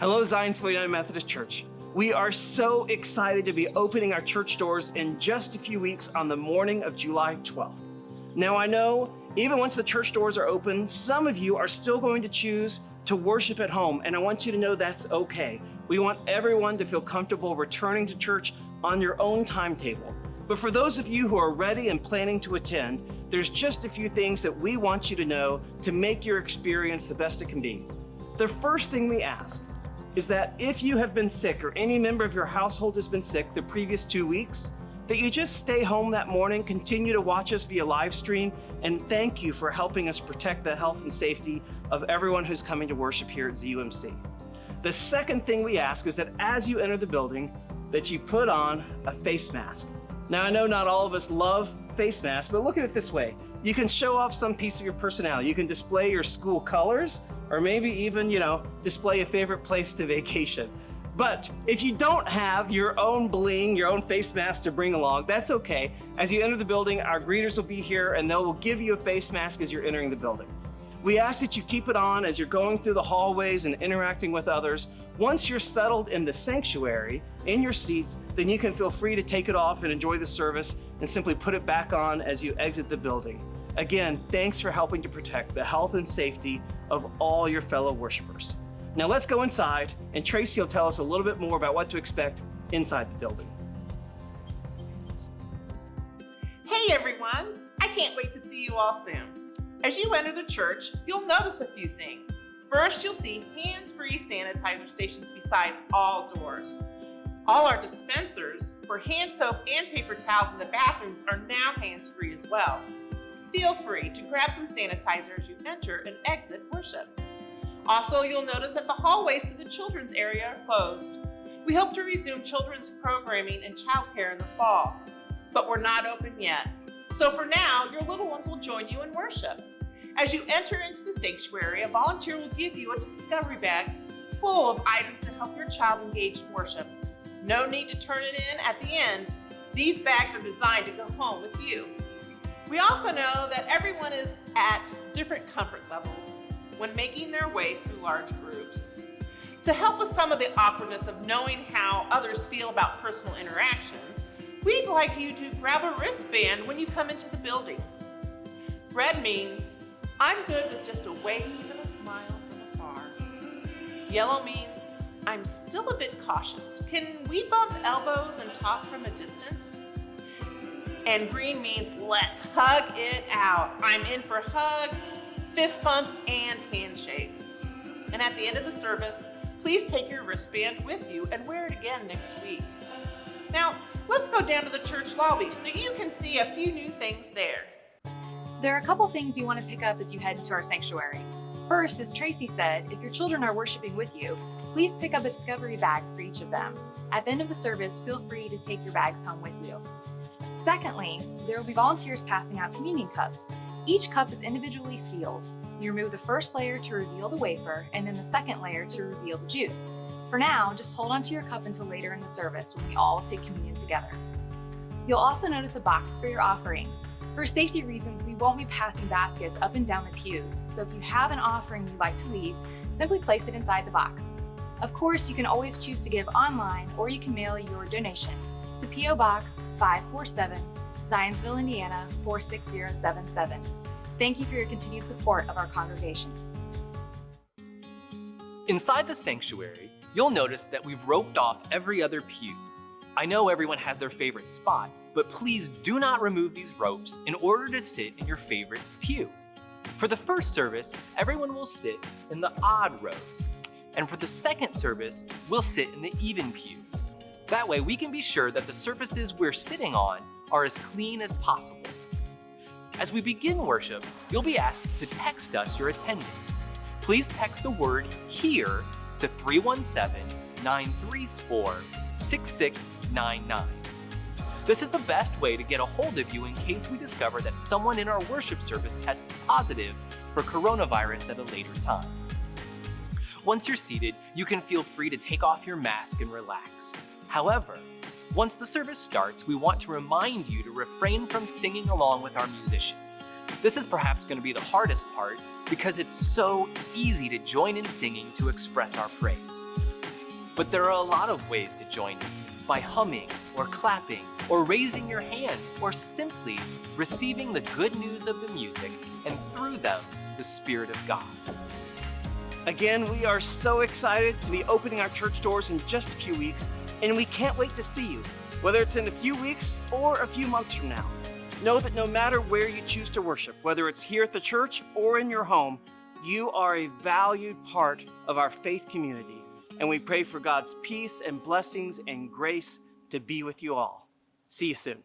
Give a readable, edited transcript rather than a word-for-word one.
Hello, Zionsville United Methodist Church. We are so excited to be opening our church doors in just a few weeks on the morning of July 12th. Now, I know even once the church doors are open, some of you are still going to choose to worship at home, and I want you to know that's okay. We want everyone to feel comfortable returning to church on your own timetable. But for those of you who are ready and planning to attend, there's just a few things that we want you to know to make your experience the best it can be. The first thing we ask is that if you have been sick or any member of your household has been sick the previous 2 weeks, that you just stay home that morning, continue to watch us via live stream, and thank you for helping us protect the health and safety of everyone who's coming to worship here at UMC. The second thing we ask is that as you enter the building, that you put on a face mask. Now, I know not all of us love face masks, but look at it this way. You can show off some piece of your personality. You can display your school colors, or maybe even, display a favorite place to vacation. But if you don't have your own bling, your own face mask to bring along, that's okay. As you enter the building, our greeters will be here and they will give you a face mask as you're entering the building. We ask that you keep it on as you're going through the hallways and interacting with others. Once you're settled in the sanctuary, in your seats, then you can feel free to take it off and enjoy the service and simply put it back on as you exit the building. Again, thanks for helping to protect the health and safety of all your fellow worshipers. Now let's go inside, and Tracy will tell us a little bit more about what to expect inside the building. Hey everyone, I can't wait to see you all soon. As you enter the church, you'll notice a few things. First, you'll see hands-free sanitizer stations beside all doors. All our dispensers for hand soap and paper towels in the bathrooms are now hands-free as well. Feel free to grab some sanitizer as you enter and exit worship. Also, you'll notice that the hallways to the children's area are closed. We hope to resume children's programming and childcare in the fall, but we're not open yet. So for now, your little ones will join you in worship. As you enter into the sanctuary, a volunteer will give you a discovery bag full of items to help your child engage in worship. No need to turn it in at the end. These bags are designed to go home with you. We also know that everyone is at different comfort levels when making their way through large groups. To help with some of the awkwardness of knowing how others feel about personal interactions, we'd like you to grab a wristband when you come into the building. Red means, I'm good with just a wave and a smile from afar. Yellow means, I'm still a bit cautious. Can we bump elbows and talk from a distance? And green means, let's hug it out. I'm in for hugs, fist bumps, and handshakes. And at the end of the service, please take your wristband with you and wear it again next week. Now, let's go down to the church lobby so you can see a few new things there. There are a couple things you want to pick up as you head into our sanctuary. First, as Tracy said, if your children are worshiping with you, please pick up a discovery bag for each of them. At the end of the service, feel free to take your bags home with you. Secondly, there will be volunteers passing out communion cups. Each cup is individually sealed. You remove the first layer to reveal the wafer, and then the second layer to reveal the juice. For now, just hold onto your cup until later in the service when we all take communion together. You'll also notice a box for your offering. For safety reasons, we won't be passing baskets up and down the pews, so if you have an offering you'd like to leave, simply place it inside the box. Of course, you can always choose to give online, or you can mail your donation to P.O. Box 547, Zionsville, Indiana 46077. Thank you for your continued support of our congregation. Inside the sanctuary, you'll notice that we've roped off every other pew. I know everyone has their favorite spot, but please do not remove these ropes in order to sit in your favorite pew. For the first service, everyone will sit in the odd rows. And for the second service, we'll sit in the even pews. That way we can be sure that the surfaces we're sitting on are as clean as possible. As we begin worship, you'll be asked to text us your attendance. Please text the word HERE to 317-934-6699. This is the best way to get a hold of you in case we discover that someone in our worship service tests positive for coronavirus at a later time. Once you're seated, you can feel free to take off your mask and relax. However, once the service starts, we want to remind you to refrain from singing along with our musicians. This is perhaps going to be the hardest part because it's so easy to join in singing to express our praise. But there are a lot of ways to join in, by humming or clapping or raising your hands or simply receiving the good news of the music and through them, the Spirit of God. Again, we are so excited to be opening our church doors in just a few weeks, and we can't wait to see you, whether it's in a few weeks or a few months from now. Know that no matter where you choose to worship, whether it's here at the church or in your home, you are a valued part of our faith community, and we pray for God's peace and blessings and grace to be with you all. See you soon.